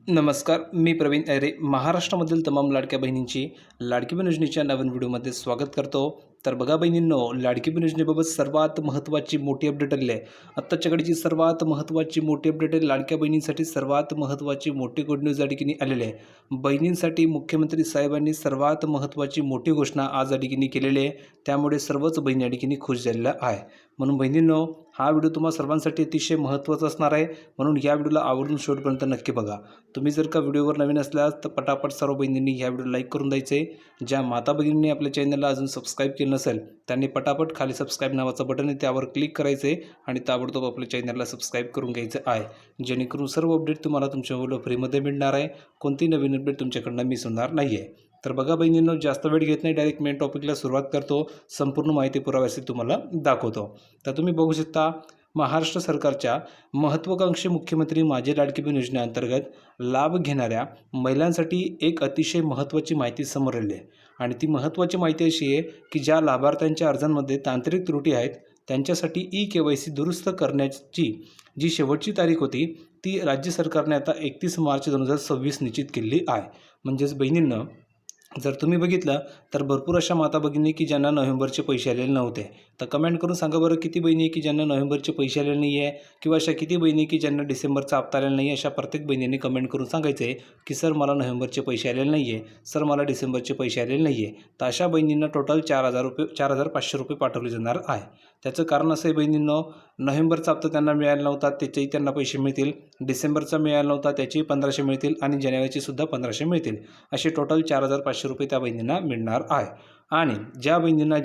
नमस्कार, मी प्रवीण ऐरे. महाराष्ट्रामधील तमाम लाडक्या बहिणींची लाडकी बहीण योजनेच्या नवीन व्हिडिओमध्ये स्वागत करतो. तर बघा बहिणींनो, लाडकी बहीण योजनेबाबत सर्वात महत्त्वाची मोठी अपडेट आलेली आहे. आत्ताच्या घडीची सर्वात महत्त्वाची मोठी अपडेट आहे. लाडक्या बहिणींसाठी सर्वात महत्त्वाची मोठी गुड न्यूज या ठिकाणी आलेली आहे. बहिणींसाठी मुख्यमंत्री साहेबांनी सर्वात महत्त्वाची मोठी घोषणा आज या ठिकाणी केलेली आहे. त्यामुळे सर्वच बहिणी या ठिकाणी खुश झालेल्या आहे. म्हणून बहिणींनो, हा व्हिडिओ तुम्हा सर्वांसाठी अतिशय महत्त्वाचा असणार आहे. म्हणून या व्हिडिओला आवर्जून शेवटपर्यंत नक्की बघा. तुम्ही जर का व्हिडिओवर नवीन असल्यास तर पटापट सर्व बहिणींनी ह्या व्हिडिओ लाईक करून द्यायचे. ज्या माता भगिनींनी आपल्या चॅनलला अजून सबस्क्राईब केलं नसेल त्यांनी पटापट खाली सबस्क्राईब नावाचं बटन आहे त्यावर क्लिक करायचे आणि ताबडतोब आपल्या चॅनलला सबस्क्राईब करून घ्यायचं आहे, जेणेकरून सर्व अपडेट तुम्हाला तुमच्या व्हिडिओ फ्रीमध्ये मिळणार आहे. कोणती नवीन अपडेट तुमच्याकडनं मिस होणार नाही आहे. तर बघा बहिणींनो, जास्त वेळ घेत नाही, डायरेक्ट मेन टॉपिकला सुरुवात करतो. संपूर्ण माहिती पुराव्यासाठी तुम्हाला दाखवतो. तर तुम्ही बघू शकता, महाराष्ट्र सरकारच्या महत्त्वाकांक्षी मुख्यमंत्री माझी लाडकी बहीण योजनेअंतर्गत लाभ घेणाऱ्या महिलांसाठी एक अतिशय महत्त्वाची माहिती समोर आली आहे. आणि ती महत्त्वाची माहिती अशी आहे की ज्या लाभार्थ्यांच्या अर्जांमध्ये तांत्रिक त्रुटी आहेत त्यांच्यासाठी KYC दुरुस्त करण्याची जी शेवटची तारीख होती ती राज्य सरकारने आता 31 मार्च 2026 निश्चित केलेली आहे. म्हणजेच बहिणींनो, जर तुम्ही बघितलं तर भरपूर अशा माता भगिनी की ज्यांना नोव्हेंबरचे पैसे आलेले नव्हते. तर कमेंट करून सांगा बरं, किती बहिणी की ज्यांना नोव्हेंबरचे पैसे आलेले नाही आहे, किंवा अशा किती बहिणी की ज्यांना डिसेंबरचा हप्ता आलेला नाही आहे. अशा प्रत्येक बहिणींनी कमेंट करून सांगायचं आहे की सर मला नोव्हेंबरचे पैसे आलेले नाही आहे, सर मला डिसेंबरचे पैसे आलेले नाही आहे. तर अशा बहिणींना टोटल 4,500 रुपये पाठवले जाणार आहे. त्याचं कारण असं आहे बहिणींनो, नोव्हेंबरचा हप्ता त्यांना मिळाला नव्हता त्याचेही त्यांना पैसे मिळतील, डिसेंबरचा मिळाला नव्हता त्याचेही 1,500 मिळतील आणि जानेवारीचे सुद्धा 1,500 मिळतील. असे टोटल 4,500 रुपये त्या बहिणींना मिळणार आहे. आणि ज्या बहिणींना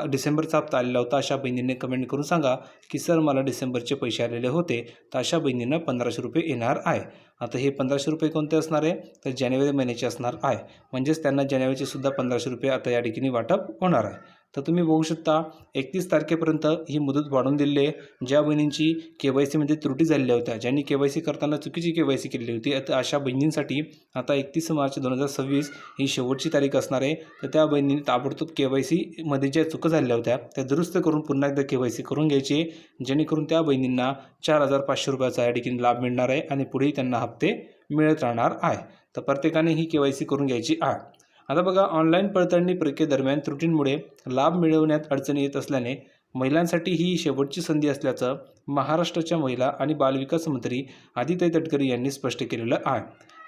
डिसेंबरचा हप्ता आलेला होता अशा बहिणींनी कमेंट करून सांगा की सर मला डिसेंबरचे पैसे आलेले होते. तर अशा बहिणींना 1,500 रुपये येणार आहे. आता हे 1,500 रुपये कोणते असणार आहे तर जानेवारी महिन्याचे असणार आहे. म्हणजेच त्यांना जानेवारीचे सुद्धा 1,500 रुपये आता या ठिकाणी वाटप होणार आहे. तर तुम्ही बघू शकता 31 तारखेपर्यंत ही मुदत वाढवून दिली आहे. ज्या बहिणींची KYC मध्ये त्रुटी झालेल्या होत्या, ज्यांनी KYC करताना चुकीची KYC केलेली होती, तर अशा बहिणींसाठी आता 31 मार्च 2026 ही शेवटची तारीख असणार आहे. तर त्या बहिणींनी ताबडतोब KYC मध्ये ज्या चुका झालेल्या होत्या त्या दुरुस्त करून पुन्हा एकदा KYC करून घ्यायची, जेणेकरून त्या बहिणींना 4,500 रुपयाचा या ठिकाणी लाभ मिळणार आहे आणि पुढेही त्यांना हप्ते मिळत राहणार आहे. तर प्रत्येकाने ही KYC करून घ्यायची आहे. आता बघा, ऑनलाईन पडताळणी प्रक्रियेदरम्यान त्रुटींमुळे लाभ मिळवण्यात अडचणी येत असल्याने महिलांसाठी ही शेवटची संधी असल्याचं महाराष्ट्राच्या महिला आणि बालविकास मंत्री आदिताई तटकरे यांनी स्पष्ट केलेलं आहे.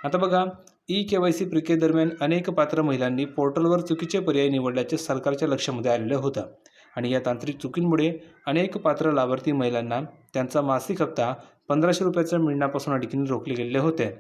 आता बघा, KYC प्रक्रियेदरम्यान अनेक पात्र महिलांनी पोर्टलवर चुकीचे पर्याय निवडल्याचे सरकारच्या लक्षामध्ये आलेलं होतं. आणि या तांत्रिक चुकींमुळे अनेक पात्र लाभार्थी महिलांना त्यांचा मासिक हप्ता 1,500 रुपयाचा मिळण्यापासून अडचणी रोखले गेलेले होते.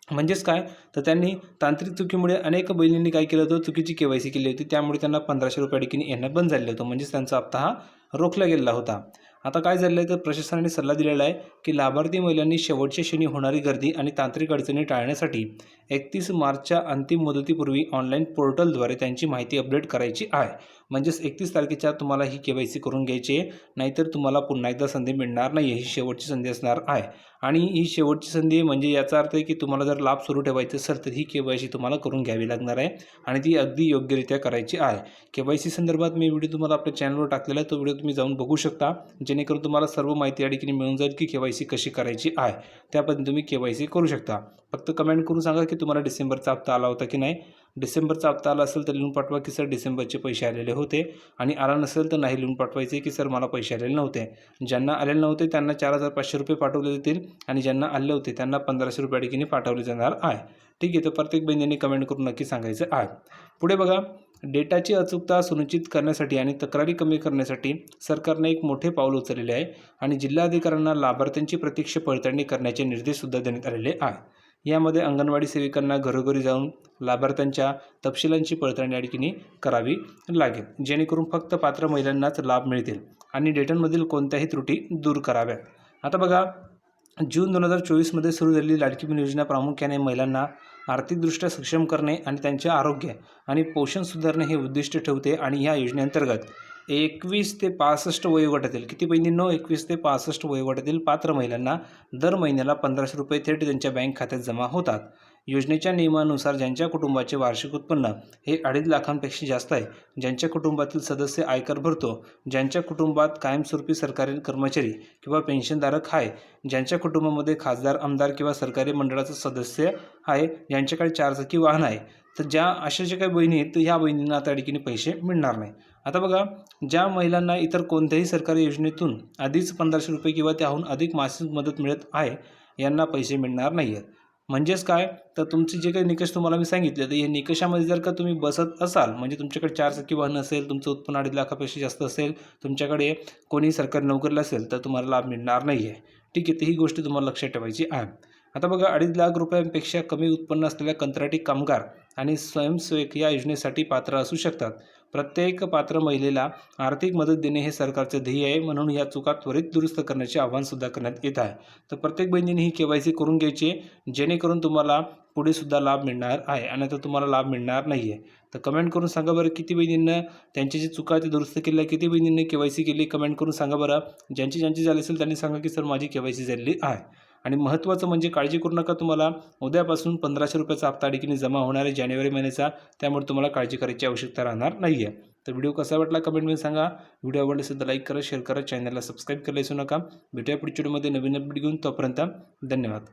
म्हणजेच काय, तर त्यांनी तांत्रिक चुकीमुळे अनेक बहिणींनी काय केलं होतं, चुकीची KYC केली होती, त्यामुळे त्यांना 1,500 रुपये ठिकाणी येणं बंद झालेलं होतं. म्हणजेच त्यांचा हप्ता हा रोखला गेलेला होता. आता काय झालं आहे तर प्रशासनाने सल्ला दिलेला आहे की लाभार्थी महिलांनी शेवटच्या क्षणी होणारी गर्दी आणि तांत्रिक अडचणी टाळण्यासाठी 31 मार्चच्या अंतिम मुदतीपूर्वी ऑनलाईन पोर्टलद्वारे त्यांची माहिती अपडेट करायची आहे. म्हणजेच 31 तारखेच्या तुम्हाला ही KYC करून घ्यायची आहे, नाहीतर तुम्हाला पुन्हा एकदा संधी मिळणार नाही. ही शेवटची संधी असणार आहे. आणि ही शेवटची संधी आहे म्हणजे याचा अर्थ आहे की तुम्हाला जर लाभ सुरू ठेवायचा असेल तर ही KYC तुम्हाला करून घ्यावी लागणार आहे आणि ती अगदी योग्यरित्या करायची आहे. KYC संदर्भात मी व्हिडिओ तुम्हाला आपल्या चॅनलवर टाकलेला आहे, तो व्हिडिओ तुम्ही जाऊन बघू शकता, जेणेकरून तुम्हाला सर्व माहिती या ठिकाणी मिळून जाईल की KYC कशी करायची आहे. त्या पद्धतीने तुम्ही KYC करू शकता. फक्त कमेंट करून सांगा की तुम्हाला डिसेंबरचा हप्ता आला होता की नाही. डिसेंबरचा हप्ता आला असेल तर लिहून पाठवा की सर डिसेंबरचे पैसे आलेले होते, आणि आला नसेल तर नाही लिहून पाठवायचे की सर मला पैसे आलेले नव्हते. ज्यांना आलेले नव्हते त्यांना 4,500 रुपये पाठवले जातील आणि ज्यांना आले होते त्यांना 1,500 रुपये ठिकाणी पाठवले जाणार आहे. ठीक आहे, तर प्रत्येक बहिणीने कमेंट करून नक्की सांगायचं आहे. पुढे बघा, डेटाची अचूकता सुनिश्चित करण्यासाठी आणि तक्रारी कमी करण्यासाठी सरकारने एक मोठे पाऊल उचललेले आहे आणि जिल्हाधिकाऱ्यांना लाभार्थ्यांची प्रत्यक्ष पडताळणी करण्याचे निर्देशसुद्धा देण्यात आलेले आहे. यामध्ये अंगणवाडी सेविकांना घरोघरी जाऊन लाभार्थ्यांच्या तपशिलांची पडताळणी या ठिकाणी करावी लागेल, जेणेकरून फक्त पात्र महिलांनाच लाभ मिळतील आणि डेटांमधील कोणत्याही त्रुटी दूर कराव्यात. आता बघा, जून 2024 सुरू झालेली लाडकी बहीण योजना प्रामुख्याने महिलांना आर्थिकदृष्ट्या सक्षम करणे आणि त्यांचे आरोग्य आणि पोषण सुधारणे हे उद्दिष्ट ठेवते. आणि या योजनेअंतर्गत 21 ते 65 वयोगटातील किती बहिणींनो 21 ते 65 वयोगटातील पात्र महिलांना दर महिन्याला ₹1500 थेट त्यांच्या बँक खात्यात जमा होतात. योजनेच्या नियमानुसार ज्यांच्या कुटुंबाचे वार्षिक उत्पन्न हे 2.5 लाखांपेक्षा जास्त आहे, ज्यांच्या कुटुंबातील सदस्य आयकर भरतो, ज्यांच्या कुटुंबात कायमस्वरूपी सरकारी कर्मचारी किंवा पेन्शनधारक आहे, ज्यांच्या कुटुंबामध्ये खासदार, आमदार किंवा सरकारी मंडळाचा सदस्य आहे, ज्यांच्याकडे 4 चाकी वाहन आहे, तर अशा ज्या काही बहिणी आहेत तर ह्या बहिणींना आता अडकीने पैसे मिळणार नाही. आता बघा, ज्या महिलांना इतर कोणत्याही सरकारी योजनेतून आधीच ₹1500 किंवा त्याहून अधिक मासिक मदत मिळत आहे, यांना पैसे मिळणार नाही आहेत. म्हणजेच काय, तर तुमचे जे काही निकष तुम्हाला मी सांगितले, तर या निकषामध्ये जर का तुम्ही बसत असाल, म्हणजे तुमच्याकडे 4 चाकी वाहन असेल, तुमचं उत्पन्न 2.5 लाखापेक्षा जास्त असेल, तुमच्याकडे कोणी सरकारी नोकरीला असेल, तर तुम्हाला लाभ मिळणार नाही आहे. ठीक आहे, तर ही गोष्ट तुम्हाला लक्षात ठेवायची आहे. आता बघा, 2.5 लाख रुपयांपेक्षा कमी उत्पन्न असलेल्या कंत्राटी कामगार आणि स्वयंसेवक या योजनेसाठी पात्र असू शकतात. प्रत्येक पात्र महिलेला आर्थिक मदत देणे हे सरकारचे ध्येय आहे, म्हणून या चुका त्वरित दुरुस्त करण्याचे आवाहनसुद्धा करण्यात येत आहे. तर प्रत्येक बहिणीने ही KYC करून घ्यायची, जेणेकरून तुम्हाला पुढे सुद्धा लाभ मिळणार आहे. आणि आता तुम्हाला लाभ मिळणार नाही आहे, तर कमेंट करून सांगा बरं, किती बहिणींना त्यांची जी चुका आहे ते दुरुस्त केल्या, किती बहिणींनी KYC केली, कमेंट करून सांगा बरं. ज्यांची झाली असेल त्यांनी सांगा की सर माझी KYC झालेली आहे. आणि महत्त्वाचं म्हणजे काळजी करू नका, तुम्हाला उद्यापासून ₹1500 हप्ता अडकीने जमा होणार आहे जानेवारी महिन्याचा, त्यामुळे तुम्हाला काळजी करायची आवश्यकता राहणार नाही आहे. तर व्हिडिओ कसा वाटला कमेंटमध्ये सांगा. व्हिडिओ आवडला असेल तर लाईक करा, शेअर करा, चॅनलला सबस्क्राईब करायला विसरू नका. भेटूया पुढच्या व्हिडिओमध्ये नवीन अपडेट घेऊन. तोपर्यंत धन्यवाद.